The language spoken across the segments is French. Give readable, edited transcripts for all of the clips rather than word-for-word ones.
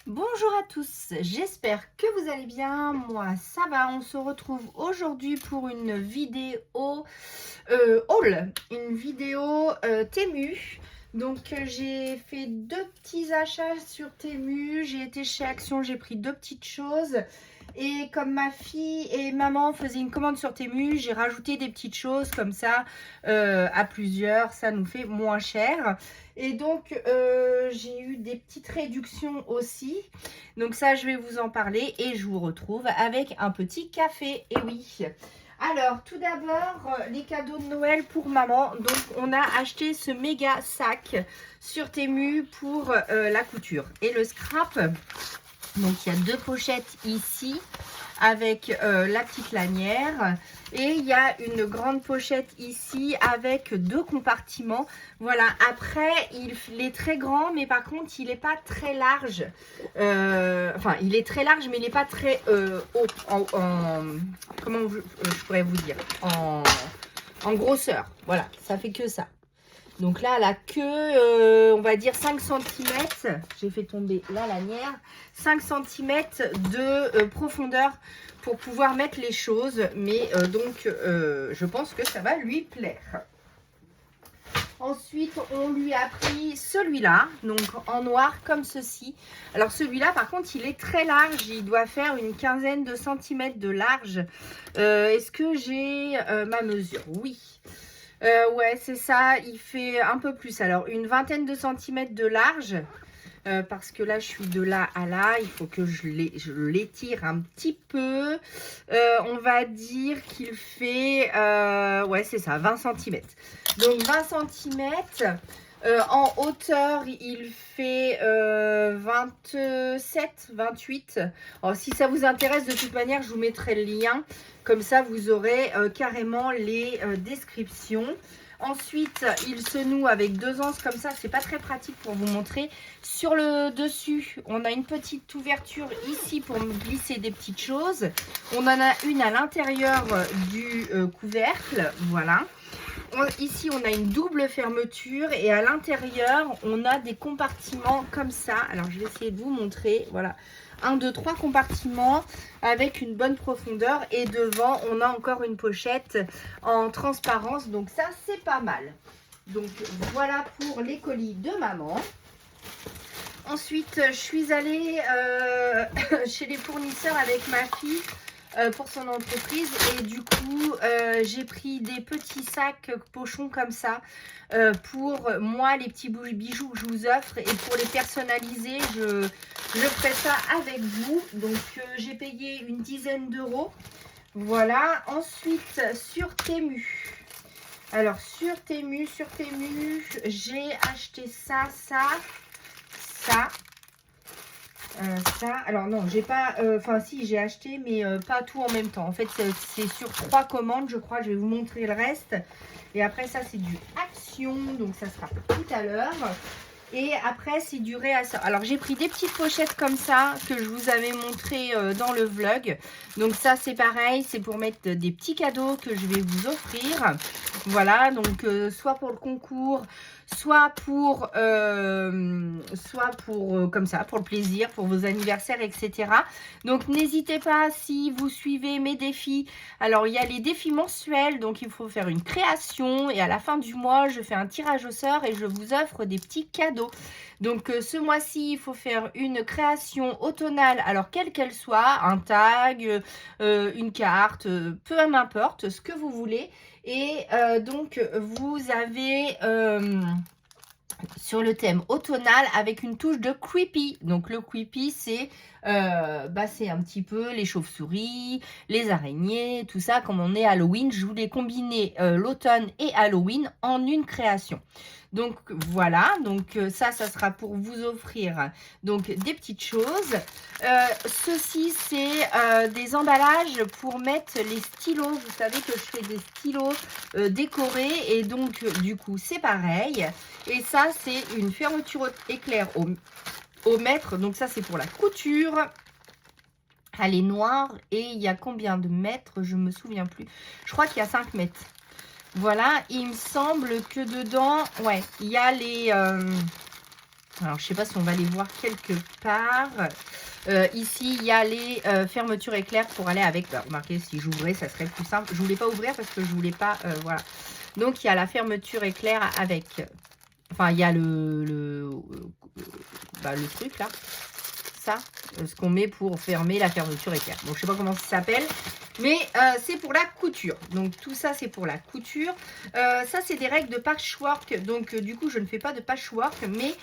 Bonjour à tous, j'espère que vous allez bien, moi ça va, on se retrouve aujourd'hui pour une vidéo haul, une vidéo Temu. Donc j'ai fait deux petits achats sur Temu, j'ai été chez Action, j'ai pris deux petites choses. Et comme ma fille et maman faisaient une commande sur Temu, j'ai rajouté des petites choses comme ça à plusieurs, ça nous fait moins cher. Et donc j'ai eu des petites réductions aussi. Donc ça je vais vous en parler et je vous retrouve avec un petit café. Et oui. Alors tout d'abord les cadeaux de Noël pour maman. Donc on a acheté ce méga sac sur Temu pour la couture et le scrap. Donc il y a deux pochettes ici avec la petite lanière et il y a une grande pochette ici avec deux compartiments. Voilà, après il est très grand mais par contre il n'est pas très large. Enfin il est très large mais il n'est pas très haut comment je pourrais vous dire en grosseur. Voilà, ça fait que ça. Donc là, elle a que, on va dire, 5 cm. J'ai fait tomber la lanière. 5 cm de profondeur pour pouvoir mettre les choses. Mais je pense que ça va lui plaire. Ensuite, on lui a pris celui-là, donc en noir comme ceci. Alors celui-là, par contre, il est très large. Il doit faire une quinzaine de centimètres de large. Est-ce que j'ai ma mesure? Oui. Ouais, c'est ça, il fait un peu plus. Alors, une vingtaine de centimètres de large, parce que là, je suis de là à là. Il faut que je l'étire un petit peu. On va dire qu'il fait, ouais, c'est ça, 20 centimètres. Donc, 20 centimètres. En hauteur, il fait 27, 28. Alors, si ça vous intéresse, de toute manière, je vous mettrai le lien. Comme ça, vous aurez carrément les descriptions. Ensuite, il se noue avec deux anses comme ça. C'est pas très pratique pour vous montrer. Sur le dessus, on a une petite ouverture ici pour glisser des petites choses. On en a une à l'intérieur du couvercle. Voilà. Ici, on a une double fermeture et à l'intérieur, on a des compartiments comme ça. Alors, je vais essayer de vous montrer. Voilà, 1, 2, 3 compartiments avec une bonne profondeur. Et devant, on a encore une pochette en transparence. Donc, ça, c'est pas mal. Donc, voilà pour les colis de maman. Ensuite, je suis allée chez les fournisseurs avec ma fille. Pour son entreprise et du coup j'ai pris des petits sacs pochons comme ça pour moi, les petits bijoux que je vous offre, et pour les personnaliser je ferai ça avec vous. Donc j'ai payé une dizaine d'euros. Voilà. Ensuite sur Temu, alors sur Temu j'ai acheté ça, alors non, j'ai pas, enfin si, j'ai acheté, mais pas tout en même temps. En fait, c'est sur 3 commandes, je crois. Je vais vous montrer le reste. Et après, ça, c'est du Action, donc ça sera tout à l'heure. Et après, c'est du réassort. Alors, j'ai pris des petites pochettes comme ça que je vous avais montré dans le vlog. Donc ça, c'est pareil, c'est pour mettre des petits cadeaux que je vais vous offrir. Voilà, donc soit pour le concours, soit pour comme ça, pour le plaisir, pour vos anniversaires, etc. Donc n'hésitez pas, si vous suivez mes défis. Alors il y a les défis mensuels, donc il faut faire une création et à la fin du mois je fais un tirage au sort et je vous offre des petits cadeaux. Donc ce mois-ci il faut faire une création automnale, alors quelle qu'elle soit, un tag, une carte, peu m'importe, ce que vous voulez. Et donc vous avez sur le thème automnal avec une touche de creepy. Donc le creepy, c'est un petit peu les chauves-souris, les araignées, tout ça. Comme on est Halloween, je voulais combiner l'automne et Halloween en une création. Donc voilà, donc ça sera pour vous offrir donc des petites choses. Ceci, c'est des emballages pour mettre les stylos. Vous savez que je fais des stylos décorés et donc du coup c'est pareil. Et ça, c'est une fermeture éclair au mètre. Donc ça, c'est pour la couture. Elle est noire et il y a combien de mètres? Je me souviens plus. Je crois qu'il y a 5 mètres. Voilà, il me semble que dedans, ouais, il y a les Alors, je sais pas si on va les voir quelque part. Ici, il y a les fermetures éclairs pour aller avec. Bah, remarquez, si j'ouvrais, ça serait plus simple. Je voulais pas ouvrir parce que je voulais pas. Voilà. Donc, il y a la fermeture éclair avec. Enfin, il y a le truc là. Ça, ce qu'on met pour fermer la fermeture éclair. Donc, je sais pas comment ça s'appelle. Mais c'est pour la couture. Donc, tout ça, c'est pour la couture. Ça, c'est des règles de patchwork. Donc, du coup, je ne fais pas de patchwork. Mais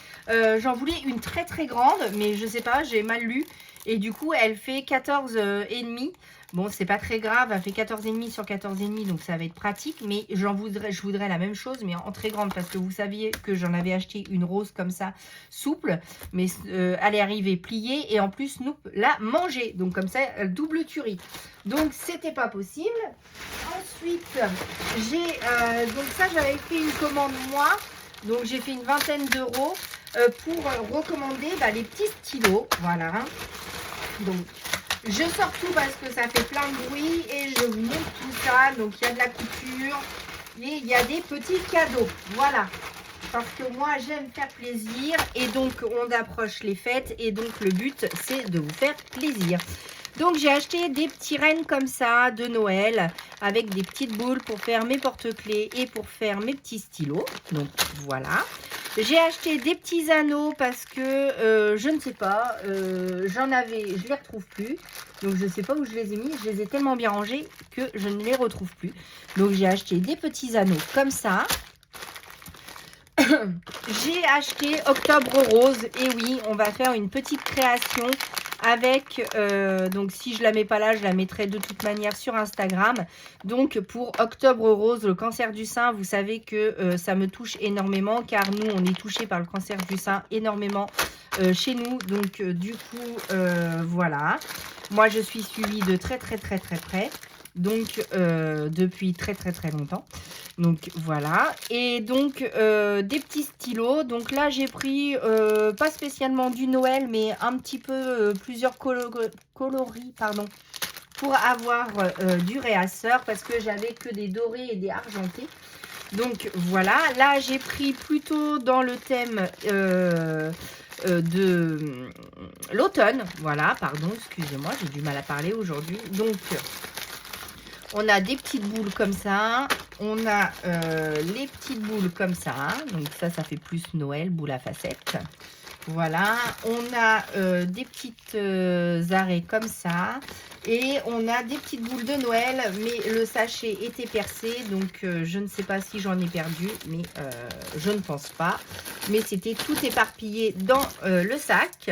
j'en voulais une très, très grande. Mais je sais pas, j'ai mal lu. Et du coup, elle fait 14 et demi. Bon, c'est pas très grave. Elle fait 14 et demi sur 14 et demi. Donc, ça va être pratique. Mais je voudrais la même chose, mais en très grande. Parce que vous saviez que j'en avais acheté une rose comme ça, souple. Mais elle est arrivée pliée. Et en plus, nous la manger. Donc, comme ça, double tuerie. Donc, c'était pas possible. Ensuite, j'ai... donc, ça, j'avais fait une commande, moi. Donc, j'ai fait une vingtaine d'euros pour recommander les petits stylos. Voilà. Donc, je sors tout parce que ça fait plein de bruit. Et je vous montre tout ça. Donc, il y a de la couture. Et il y a des petits cadeaux. Voilà. Parce que moi, j'aime faire plaisir. Et donc, on approche les fêtes. Et donc, le but, c'est de vous faire plaisir. Donc, j'ai acheté des petits rennes comme ça de Noël avec des petites boules pour faire mes porte-clés et pour faire mes petits stylos. Donc, voilà. J'ai acheté des petits anneaux parce que je ne sais pas, j'en avais, je les retrouve plus. Donc, je ne sais pas où je les ai mis. Je les ai tellement bien rangés que je ne les retrouve plus. Donc, j'ai acheté des petits anneaux comme ça. J'ai acheté Octobre Rose. Et oui, on va faire une petite création avec, donc si je la mets pas là, je la mettrai de toute manière sur Instagram. Donc pour Octobre Rose, le cancer du sein, vous savez que ça me touche énormément car nous, on est touché par le cancer du sein énormément chez nous. Donc du coup, voilà. Moi, je suis suivie de très près. Donc depuis très longtemps. Donc voilà. Et donc des petits stylos. Donc là j'ai pris pas spécialement du Noël, mais un petit peu plusieurs coloris, pardon, pour avoir du réasseur parce que j'avais que des dorés et des argentés. Donc voilà. Là j'ai pris plutôt dans le thème de l'automne. Voilà, pardon, excusez-moi, j'ai du mal à parler aujourd'hui. Donc on a des petites boules comme ça. On a les petites boules comme ça. Donc ça fait plus Noël, boule à facettes. Voilà. On a des petites arrêts comme ça. Et on a des petites boules de Noël. Mais le sachet était percé. Donc je ne sais pas si j'en ai perdu. Mais je ne pense pas. Mais c'était tout éparpillé dans le sac.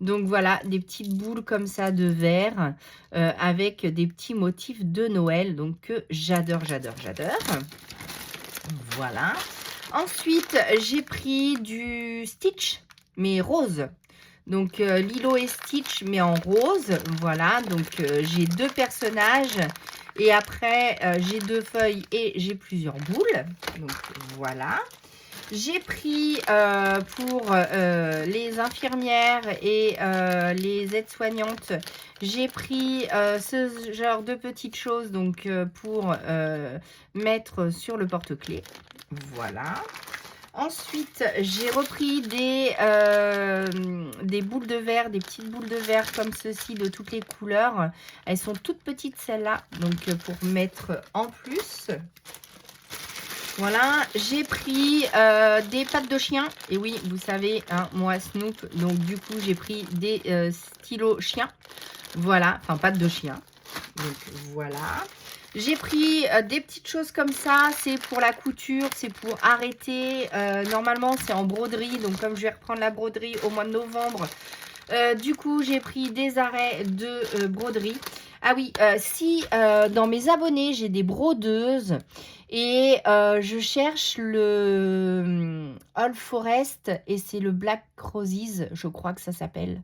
Donc voilà, des petites boules comme ça de verre avec des petits motifs de Noël. Donc que j'adore. Voilà. Ensuite, j'ai pris du Stitch, mais rose. Donc Lilo et Stitch, mais en rose. Voilà, donc j'ai deux personnages. Et après, j'ai deux feuilles et j'ai plusieurs boules. Donc voilà. J'ai pris pour les infirmières et les aides-soignantes, j'ai pris ce genre de petites choses donc pour mettre sur le porte-clés. Voilà. Ensuite, j'ai repris des boules de verre, des petites boules de verre comme ceci de toutes les couleurs. Elles sont toutes petites celles-là, donc pour mettre en plus. Voilà, j'ai pris des pattes de chien. Et oui, vous savez, hein, moi, Snoop, donc du coup, j'ai pris des stylos chiens. Voilà, enfin, pattes de chien. Donc, voilà. J'ai pris des petites choses comme ça. C'est pour la couture, c'est pour arrêter. Normalement, c'est en broderie. Donc, comme je vais reprendre la broderie au mois de novembre, du coup, j'ai pris des arrêts de broderie. Ah oui, si dans mes abonnés, j'ai des brodeuses et je cherche le All Forest et c'est le Black Roses, je crois que ça s'appelle.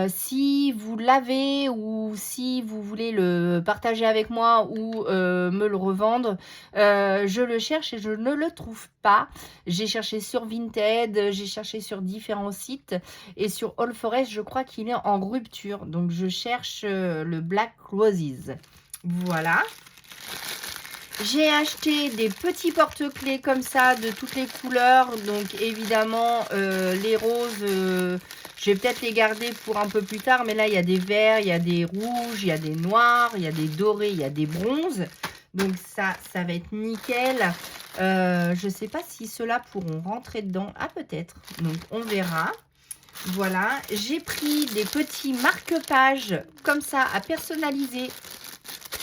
Si vous l'avez ou si vous voulez le partager avec moi ou me le revendre, je le cherche et je ne le trouve pas. J'ai cherché sur Vinted, j'ai cherché sur différents sites et sur All Forest, je crois qu'il est en rupture. Donc, je cherche le Black Roses. Voilà. J'ai acheté des petits porte-clés comme ça, de toutes les couleurs. Donc, évidemment, les roses, je vais peut-être les garder pour un peu plus tard. Mais là, il y a des verts, il y a des rouges, il y a des noirs, il y a des dorés, il y a des bronzes. Donc, ça va être nickel. Je ne sais pas si ceux-là pourront rentrer dedans. Ah, peut-être. Donc, on verra. Voilà. J'ai pris des petits marque-pages comme ça à personnaliser.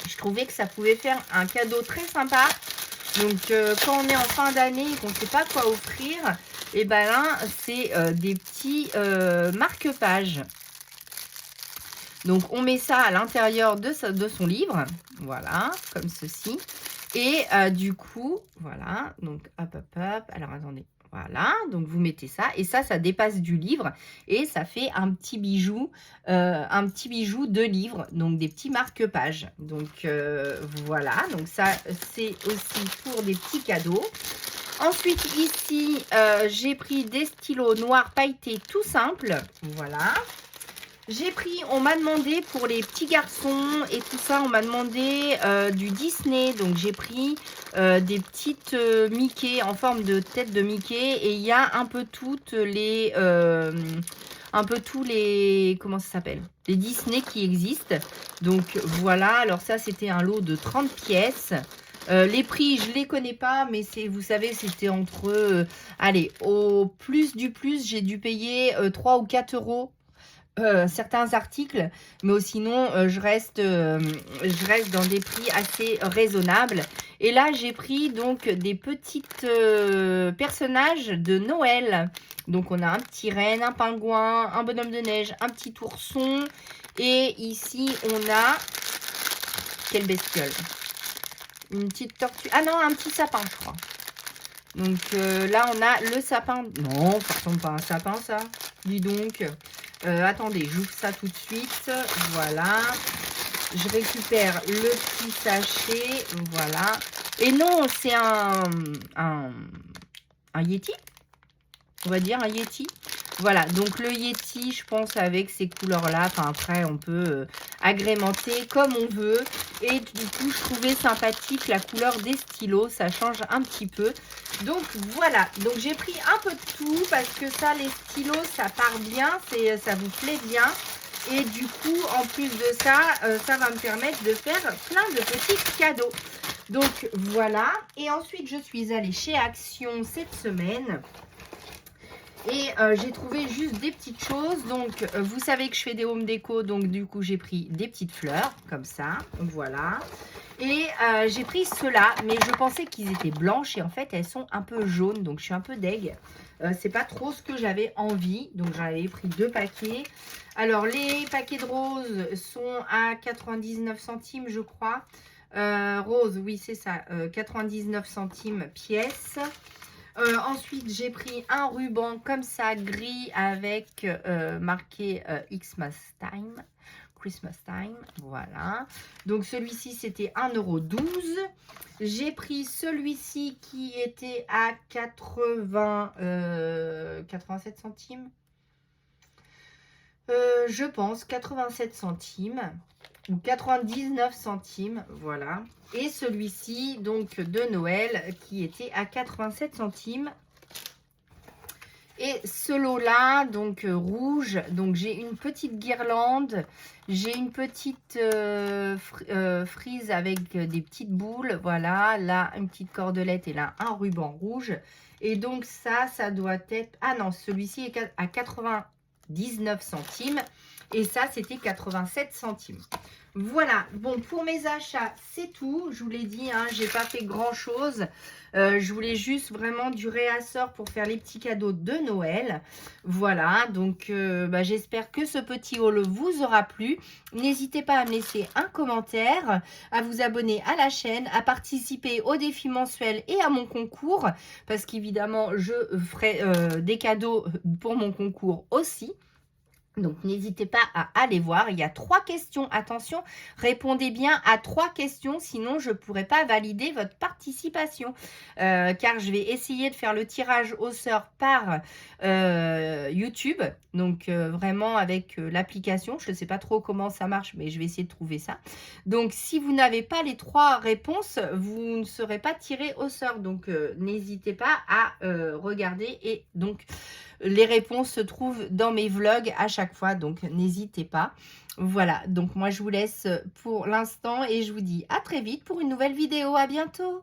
Je trouvais que ça pouvait faire un cadeau très sympa. Donc, quand on est en fin d'année et qu'on ne sait pas quoi offrir, et ben là, c'est des petits marque-pages. Donc, on met ça à l'intérieur de son livre. Voilà, comme ceci. Et du coup, voilà. Donc, hop, hop, hop. Alors, attendez. Voilà, donc vous mettez ça. Et ça dépasse du livre. Et ça fait un petit bijou de livre. Donc, des petits marque-pages. Donc, voilà. Donc, ça, c'est aussi pour des petits cadeaux. Ensuite, ici, j'ai pris des stylos noirs pailletés tout simples. Voilà. J'ai pris, on m'a demandé pour les petits garçons et tout ça, on m'a demandé du Disney. Donc, j'ai pris des petites Mickey en forme de tête de Mickey. Et il y a un peu toutes les... tous les... Comment ça s'appelle? Les Disney qui existent. Donc, voilà. Alors, ça, c'était un lot de 30 pièces. Les prix, je les connais pas, mais vous savez, c'était entre... allez, au plus du plus, j'ai dû payer 3 ou 4 euros. Certains articles, mais sinon je reste dans des prix assez raisonnables. Et là j'ai pris donc des petites personnages de Noël. Donc on a un petit renne, un pingouin, un bonhomme de neige, un petit ourson. Et ici on a quelle bestiole? Une petite tortue. Ah non, un petit sapin je crois. Donc là on a le sapin. Non, ça ressemble pas à un sapin ça. Dis donc. Attendez, j'ouvre ça tout de suite. Voilà. Je récupère le petit sachet. Voilà. Et non, c'est un Yeti. On va dire un Yeti. Voilà, donc le Yeti, je pense avec ces couleurs-là. Enfin, après, on peut agrémenter comme on veut. Et du coup, je trouvais sympathique la couleur des stylos. Ça change un petit peu. Donc, voilà. Donc, j'ai pris un peu de tout parce que ça, les stylos, ça part bien. Ça vous plaît bien. Et du coup, en plus de ça, ça va me permettre de faire plein de petits cadeaux. Donc, voilà. Et ensuite, je suis allée chez Action cette semaine. Et j'ai trouvé juste des petites choses. Donc, vous savez que je fais des home déco. Donc, du coup, j'ai pris des petites fleurs, comme ça. Voilà. Et j'ai pris ceux-là. Mais je pensais qu'ils étaient blanches. Et en fait, elles sont un peu jaunes. Donc, je suis un peu deg. C'est pas trop ce que j'avais envie. Donc, j'en avais pris 2 paquets. Alors, les paquets de roses sont à 99 centimes, je crois. Rose, oui, c'est ça. 99 centimes pièce. Ensuite, j'ai pris un ruban comme ça, gris, avec marqué Xmas Time, Christmas Time. Voilà. Donc, celui-ci, c'était 1,12 €. J'ai pris celui-ci qui était à 87 centimes. Je pense 87 centimes ou 99 centimes, voilà. Et celui-ci, donc de Noël, qui était à 87 centimes. Et ce lot-là, donc rouge, donc j'ai une petite guirlande, j'ai une petite frise avec des petites boules, voilà. Là, une petite cordelette et là, un ruban rouge. Et donc ça doit être... Ah non, celui-ci est à 99 centimes. Et ça, c'était 87 centimes. Voilà, bon, pour mes achats, c'est tout. Je vous l'ai dit, hein, j'ai pas fait grand-chose. Je voulais juste vraiment du réassort pour faire les petits cadeaux de Noël. Voilà, donc j'espère que ce petit haul vous aura plu. N'hésitez pas à me laisser un commentaire, à vous abonner à la chaîne, à participer au défi mensuel et à mon concours. Parce qu'évidemment, je ferai des cadeaux pour mon concours aussi. Donc, n'hésitez pas à aller voir. Il y a 3 questions. Attention, répondez bien à 3 questions, sinon je ne pourrai pas valider votre participation. Car je vais essayer de faire le tirage au sort par YouTube. Donc, vraiment avec l'application. Je ne sais pas trop comment ça marche, mais je vais essayer de trouver ça. Donc, si vous n'avez pas les 3 réponses, vous ne serez pas tiré au sort. Donc, n'hésitez pas à regarder. Et donc, les réponses se trouvent dans mes vlogs à chaque fois, donc n'hésitez pas. Voilà, donc moi je vous laisse pour l'instant et je vous dis à très vite pour une nouvelle vidéo. À bientôt!